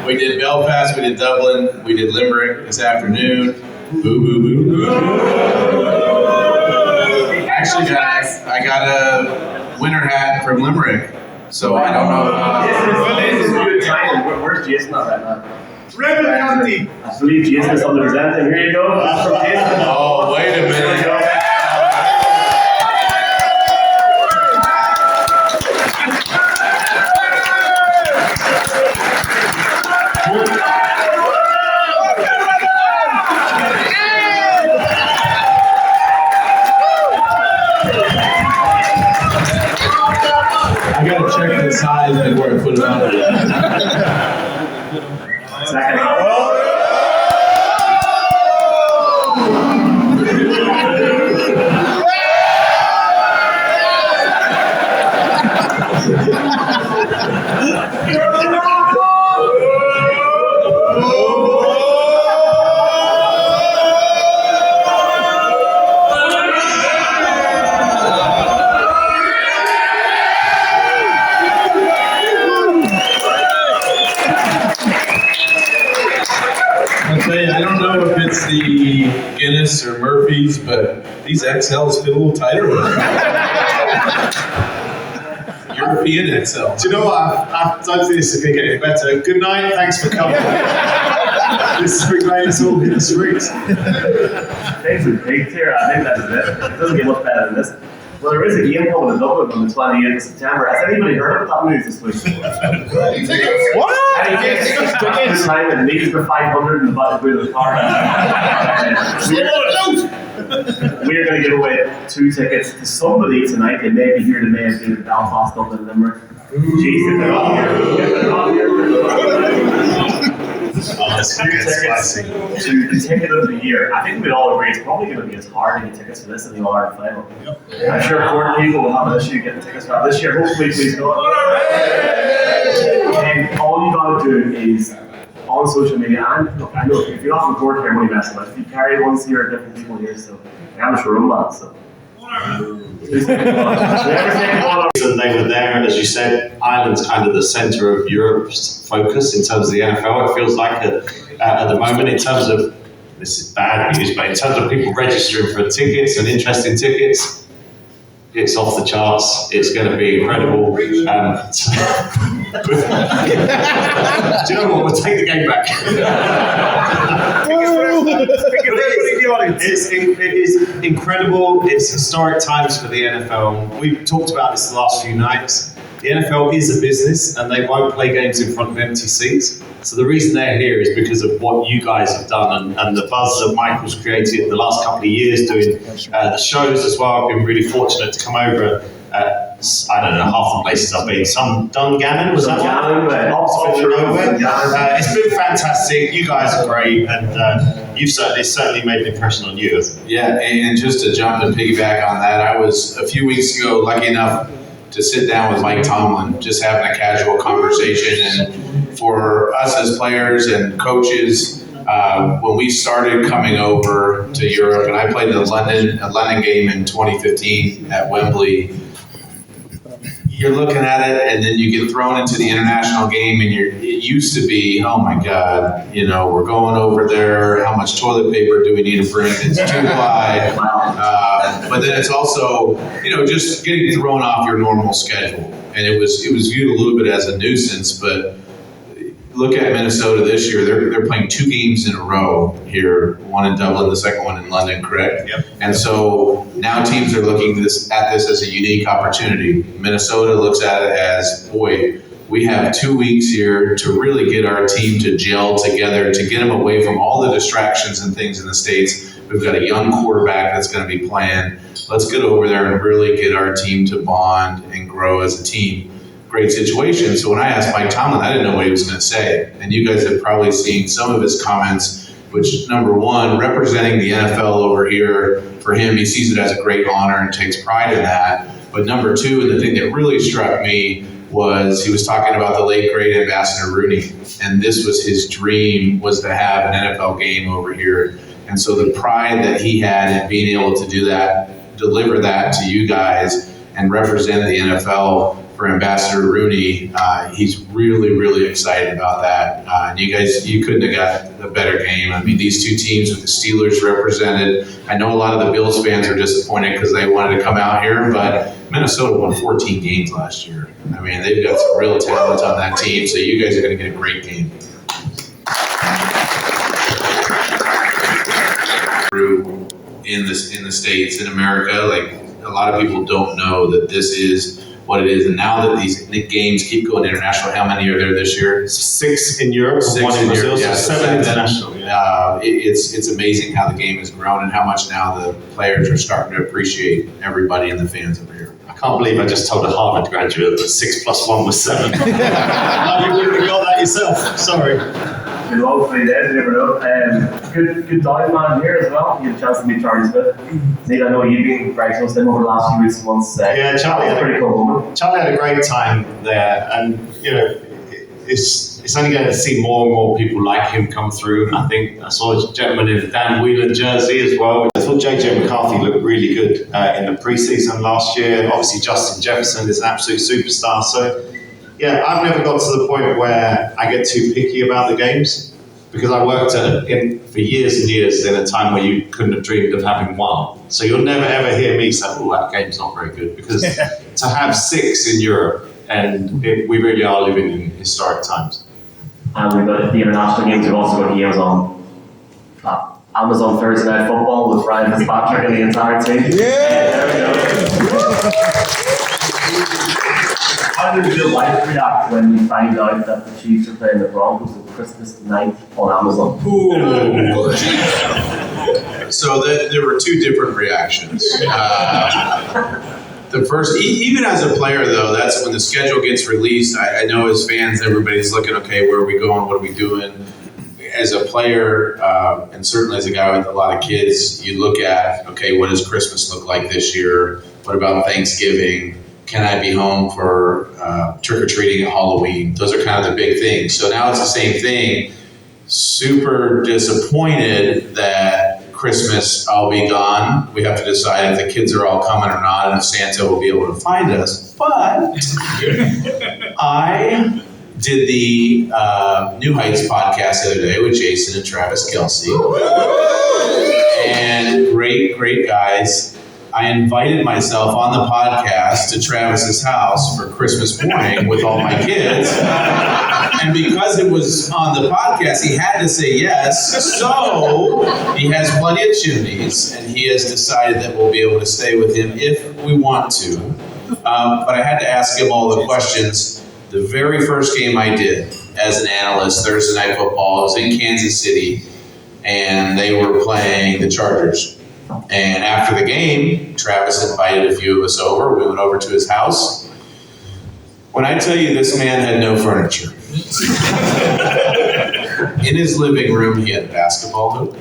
We did Belfast, we did Dublin, we did Limerick this afternoon. Boo, boo, boo, boo. Actually, guys, I got a winter hat from Limerick, so I don't know. This is good time. Where's Jason on that now? Reynolds County. I believe Jason is on the presenting. Here you go. That's from Jason. Oh, wait a minute. I gotta check the size before I put it on. Second. I don't know if it's the Guinness or Murphy's, but these XLs fit a little tighter. European XL. Do you know what? I don't think this is going to get any better. Good night. Thanks for coming. This has been great. It's all in the streets. Thanks for pigs here. I think that's it. It doesn't get much better than this. Well, there is a game coming in Dublin on the 28th of September. Has anybody heard of that news this week? What? Any tickets? Time and meetings for 500 in the battlefield of the car. We are going to give away 2 tickets to somebody tonight. They may be here, they may have been in Belfast, Dublin, Limerick. Jeez, if they're on here. 2 tickets to the ticket of the year. I think we'd all agree it's probably going to be as hard to get tickets for this in the All-Ireland final. I'm sure Cork people will have an issue getting tickets for this year. Hopefully, please go. And all you got to do is on social media, and look, I know if you're not from Cork here, I'm only messing with it. You carry ones here, different people here, so I'm sure I'm not, so. And they were there, and as you said, Ireland's kind of the centre of Europe's focus in terms of the NFL. It feels like at the moment, in terms of, this is bad news, but in terms of people registering for tickets and interest in tickets, it's off the charts. It's going to be incredible. Do you know what? We'll take the game back. It is incredible. It's historic times for the NFL. We've talked about this the last few nights. The NFL is a business, and they won't play games in front of empty seats. So the reason they're here is because of what you guys have done and the buzz that Michael's created in the last couple of years doing the shows as well. I've been really fortunate to come over. I don't know, half the places I've been. Some Dungannon, was that one? It's been fantastic. You guys are great, and it's certainly made an impression on you. Yeah, and just to jump and piggyback on that, I was a few weeks ago lucky enough to sit down with Mike Tomlin, just having a casual conversation. And for us as players and coaches, when we started coming over to Europe, and I played a London game in 2015 at Wembley. You're looking at it, and then you get thrown into the international game, and it used to be, oh my God, we're going over there. How much toilet paper do we need to bring? It's 2-ply. But then it's also, just getting thrown off your normal schedule, and it was viewed a little bit as a nuisance. But look at Minnesota this year; they're playing 2 games in a row here, one in Dublin, the second one in London, correct? Yep. And so now teams are looking at this as a unique opportunity. Minnesota looks at it as, boy, we have 2 weeks here to really get our team to gel together, to get them away from all the distractions and things in the States. We've got a young quarterback that's going to be playing. Let's get over there and really get our team to bond and grow as a team. Great situation. So when I asked Mike Tomlin, I didn't know what he was going to say. And you guys have probably seen some of his comments, which, number one, representing the NFL over here, for him, he sees it as a great honor and takes pride in that. But number two, and the thing that really struck me was he was talking about the late, great Ambassador Rooney. And this was his dream, was to have an NFL game over here. And so the pride that he had in being able to do that, deliver that to you guys and represent the NFL for Ambassador Rooney. He's really, really excited about that. And you couldn't have got a better game. I mean, these two teams with the Steelers represented. I know a lot of the Bills fans are disappointed because they wanted to come out here, but Minnesota won 14 games last year. I mean, they've got some real talent on that team, so you guys are going to get a great game. In the States, in America, like a lot of people don't know that this is what it is. And now that these games keep going international, how many are there this year? 6 in Europe, 6 1 in Brazil, Europe, so 7 international. It's amazing how the game has grown and how much now the players are starting to appreciate everybody and the fans over here. I can't believe I just told a Harvard graduate that 6 plus 1 was 7. No, you wouldn't have got that yourself. Sorry. Hopefully, you never know. Good dive man here as well. You had a chance to meet Charlie Smith. Nate, I know you've been very close to him over the last few weeks and months. Yeah, Charlie had a pretty cool moment. Charlie had a great time there, and it's only going to see more and more people like him come through. I think I saw a gentleman in a Dan Whelan jersey as well. I thought JJ McCarthy looked really good in the preseason last year. Obviously, Justin Jefferson is an absolute superstar. So, yeah, I've never got to the point where I get too picky about the games because I worked for years and years in a time where you couldn't have dreamed of having one. So you'll never ever hear me say, "Oh, that game's not very good," because to have 6 in Europe, and we really are living in historic times. And we've got the international games. We've also got games on Amazon Thursday Night Football with Ryan Fitzpatrick and the entire team. How did your wife react when you find out that the Chiefs are playing the Broncos on Christmas night on Amazon? So there were 2 different reactions. The first, even as a player though, that's when the schedule gets released. I know as fans, everybody's looking, okay, where are we going? What are we doing? As a player, and certainly as a guy with a lot of kids, you look at, okay, what does Christmas look like this year? What about Thanksgiving? Can I be home for trick-or-treating at Halloween? Those are kind of the big things. So now it's the same thing. Super disappointed that Christmas I'll be gone. We have to decide if the kids are all coming or not and if Santa will be able to find us. But I did the New Heights podcast the other day with Jason and Travis Kelsey. And great guys. I invited myself on the podcast to Travis's house for Christmas morning with all my kids. And because it was on the podcast, he had to say yes. So he has plenty of chimneys, and he has decided that we'll be able to stay with him if we want to. But I had to ask him all the questions. The very first game I did as an analyst, Thursday Night Football, I was in Kansas City, and they were playing the Chargers. And after the game, Travis invited a few of us over. We went over to his house. When I tell you this man had no furniture. In his living room, he had a basketball hoop.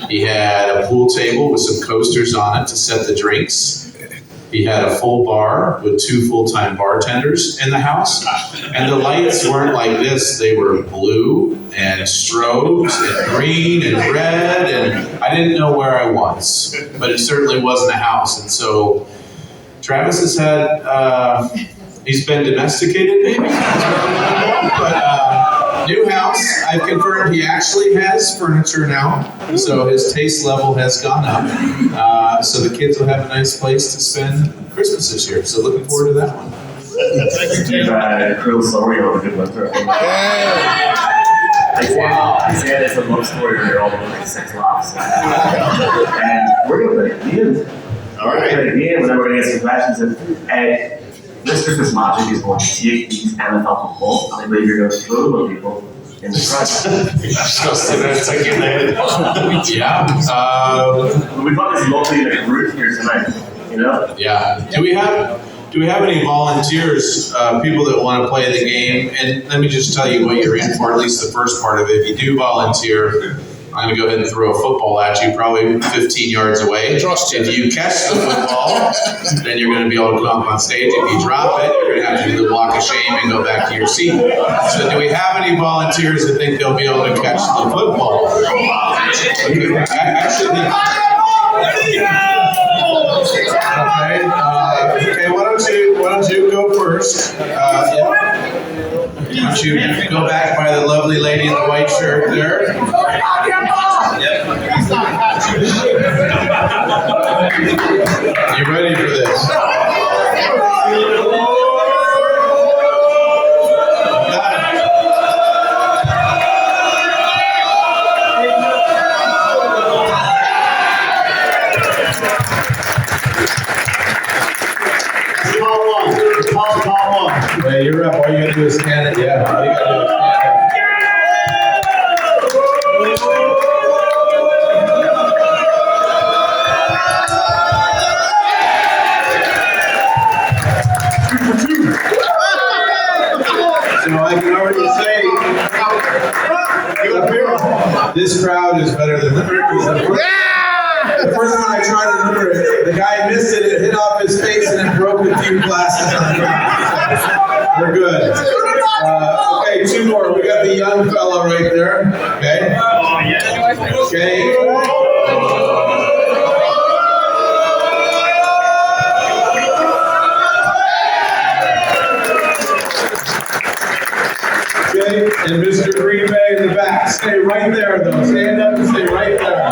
He had a pool table with some coasters on it to set the drinks. He had a full bar with 2 full-time bartenders in the house. And the lights weren't like this. They were blue and strobes and green and red. And I didn't know where I was. But it certainly wasn't a house. And so Travis has had, he's been domesticated maybe? But new house, I've confirmed he actually has furniture now. So his taste level has gone up. So the kids will have a nice place to spend Christmas this year. So looking forward to that one. Cruel story of a good winter. I said it's a love story where you're all over like 6 laughs. And we're going to play the game. All right. We're going to play the game, and then we're going to get some questions. And Mr. Fitzmagic is going to take these NFL football, and I believe you're going to throw them at people in the crowd. Just go sit there and take it there. Yeah. We've got this lovely route here tonight, you know? Yeah. Do we have any volunteers, people that want to play the game? And let me just tell you what you're in for, at least the first part of it. If you do volunteer, I'm going to go ahead and throw a football at you, probably 15 yards away. If you catch the football, then you're going to be able to come up on stage. If you drop it, you're going to have to do the walk of shame and go back to your seat. So do we have any volunteers that think they'll be able to catch the football? Okay. I actually think... Okay, why don't you go first? Yeah. Why don't you go back by the lovely lady in the white shirt there? Yep. You ready for this? Yeah, you're up. All you gotta do is scan it. Yeah, all you gotta do is So I can already say, this crowd is better than the first. The first one I tried to deliver it, the guy missed it, it hit off his face, and it broke a few glasses on the ground. We're good. Okay, two more. We got the young fella right there. Okay. Okay. Okay, and Mr. Green Bay in the back. Stay right there, though. Stand up and stay right there.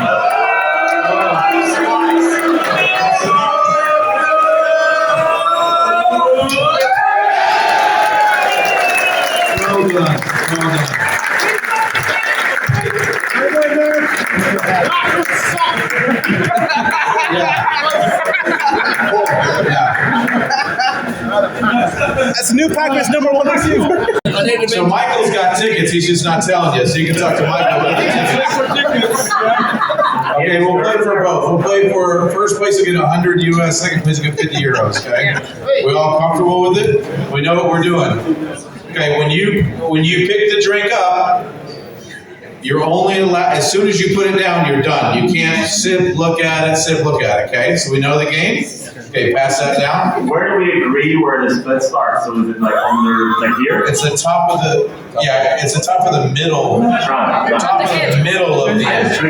Well done. That's new Packers number 1 receiver. So Michael's got tickets, he's just not telling you, so you can talk to Michael about the tickets. Okay, we'll play for both. We'll play for first place will get 100 US, second place will get 50 euros, okay? We all comfortable with it? We know what we're doing. Okay, when you pick the drink up, you're only allowed, as soon as you put it down, you're done. You can't sip, look at it, okay? So we know the game? Okay, pass that down. Where do we agree where the split starts? So is it like under, like here? It's the top of the, yeah, it's the top of the middle. Right. Top of the middle of the end. That's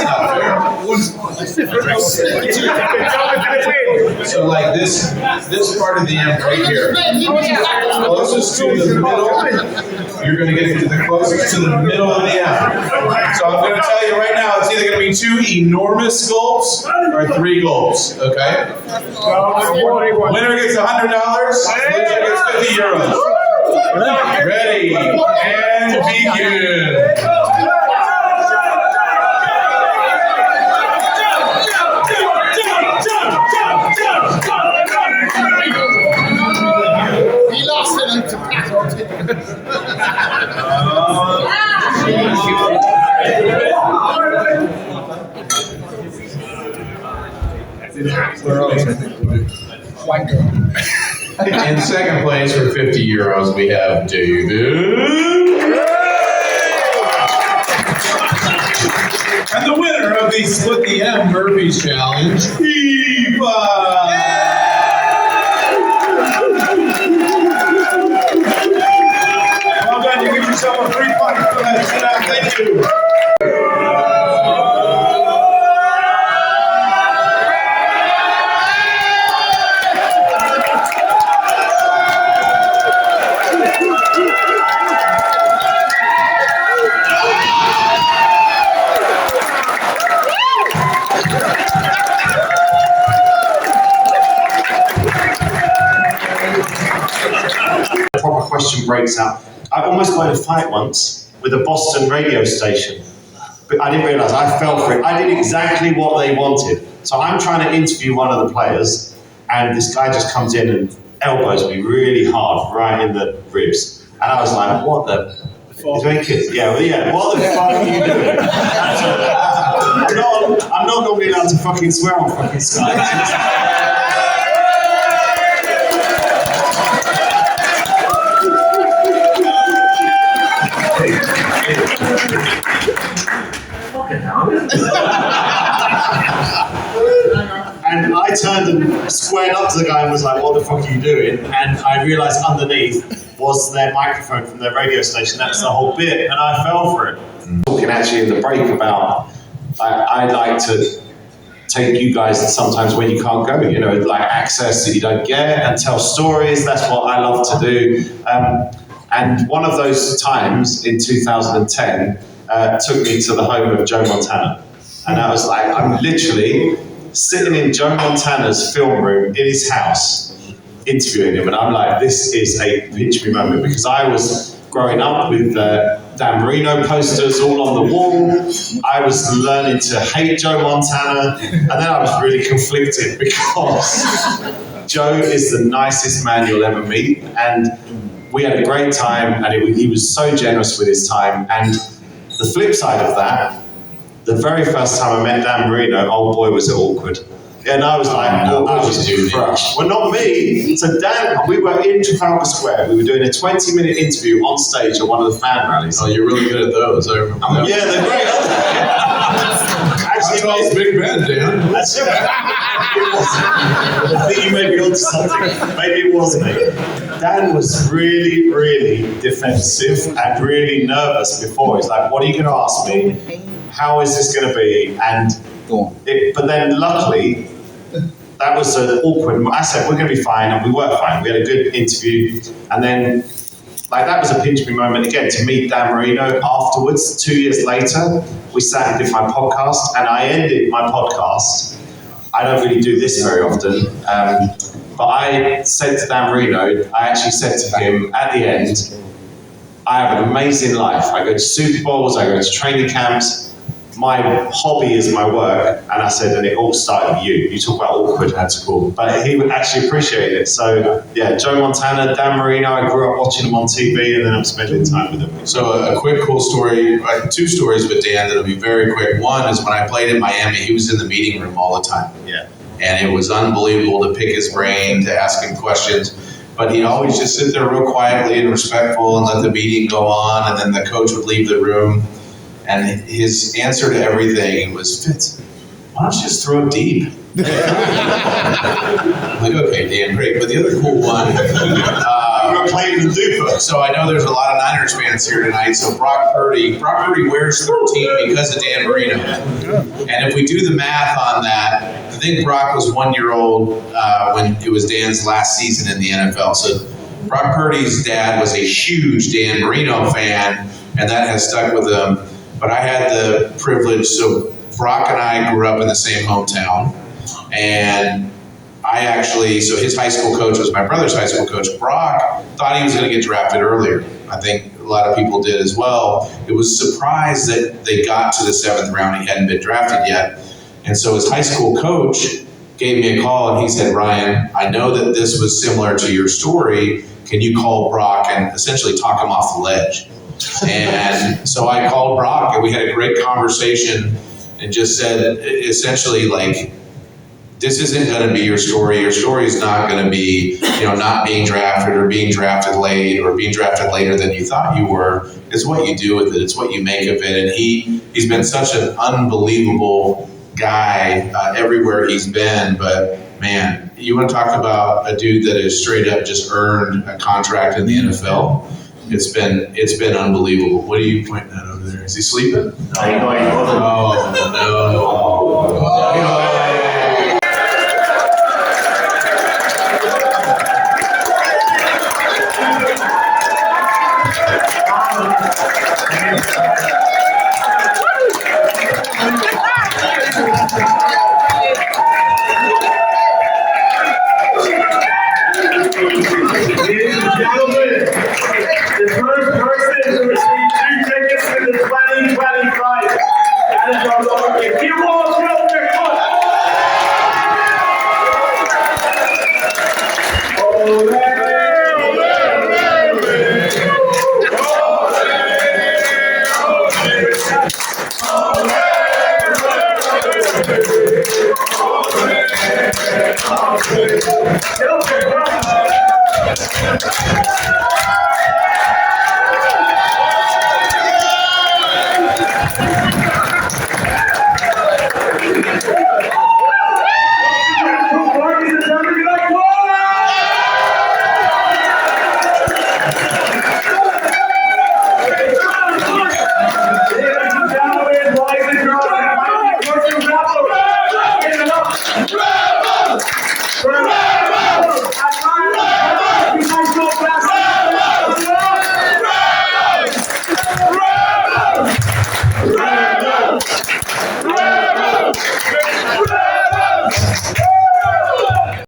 not fair. So like this part of the M right here, closest to the middle, you're going to get to the closest to the middle of the M. So I'm going to tell you right now, it's either going to be 2 enormous gulps or 3 gulps, okay? Winner gets $100, loser gets 50 euros. Ready, and begin. He lost it to In second place for 50 euros, we have David. And the winner of the Split the M Burpees Challenge, Eva. Well done, you give yourself a free point for that. Sit down, thank you. Proper question breaks out. I almost got in a fight once with a Boston radio station, but I didn't realise I fell for it. I did exactly what they wanted. So I'm trying to interview one of the players, and this guy just comes in and elbows me really hard right in the ribs, and I was like, "What the? He's very kids. Yeah, what the fuck are you doing?" I'm not normally allowed to fucking swear on fucking Skype. And I turned and squared up to the guy and was like, what the fuck are you doing? And I realised underneath was their microphone from their radio station. That was the whole bit, and I fell for it. Talking actually in the break about, I like to take you guys sometimes where you can't go, you know, like access that you don't get and tell stories. That's what I love to do. And one of those times in 2010 took me to the home of Joe Montana. And I was like, I'm literally sitting in Joe Montana's film room in his house, interviewing him. And I'm like, this is a pinch me moment, because I was growing up with Dan Marino posters all on the wall. I was learning to hate Joe Montana. And then I was really conflicted because Joe is the nicest man you'll ever meet. And we had a great time, and he was so generous with his time. And the flip side of that, the very first time I met Dan Marino, old boy, was it awkward. And I was like, I was crushed. Well, not me. So Dan, we were in Trafalgar Square. We were doing a 20-minute interview on stage at one of the fan rallies. Oh, you're really good at those. I remember that. Yeah, they're great, aren't they? Actually, I was Big Ben, Dan. That's it. I think you may be onto something. Maybe it was me. Dan was really, really defensive and really nervous before. He's like, what are you going to ask me? How is this going to be? And but then luckily, that was an awkward. I said, we're going to be fine, and we were fine. We had a good interview. And then, like, that was a pinch me moment again to meet Dan Marino afterwards. 2 years later, we sat and did my podcast, and I ended my podcast. I don't really do this very often, but I said to Dan Marino, I actually said to him at the end, I have an amazing life. I go to Super Bowls, I go to training camps. My hobby is my work, and I said, and it all started with you. You talk about awkward, that's cool. But he would actually appreciate it. So, yeah, Joe Montana, Dan Marino, I grew up watching him on TV, and then I'm spending time with him. So a quick cool story, two stories with Dan that'll be very quick. One is when I played in Miami, he was in the meeting room all the time. Yeah. And it was unbelievable to pick his brain, to ask him questions. But he'd always just sit there real quietly and respectful and let the meeting go on, and then the coach would leave the room. And his answer to everything was, Fitz, why don't you just throw it deep? I'm like, okay, Dan, great. But the other cool one, You're playing the duper. so I know there's a lot of Niners fans here tonight. So Brock Purdy wears 13 because of Dan Marino. And if we do the math on that, I think Brock was 1 year old when it was Dan's last season in the NFL. So Brock Purdy's dad was a huge Dan Marino fan, and that has stuck with him. But I had the privilege, so Brock and I grew up in the same hometown, and so his high school coach was my brother's high school coach. Brock thought he was going to get drafted earlier. I think a lot of people did as well. It was surprised that they got to the 7th round. He hadn't been drafted yet. And so his high school coach gave me a call, and he said, Ryan, I know that this was similar to your story. Can you call Brock and essentially talk him off the ledge? And so I called Brock, and we had a great conversation and just said, essentially, like, this isn't going to be your story. Your story is not going to be, not being drafted or being drafted late or being drafted later than you thought you were. It's what you do with it. It's what you make of it. And he's been such an unbelievable guy everywhere he's been. But, man, you want to talk about a dude that has straight up just earned a contract in the NFL? It's been unbelievable. What are you pointing at over there? Is he sleeping? Oh, no. Rebels!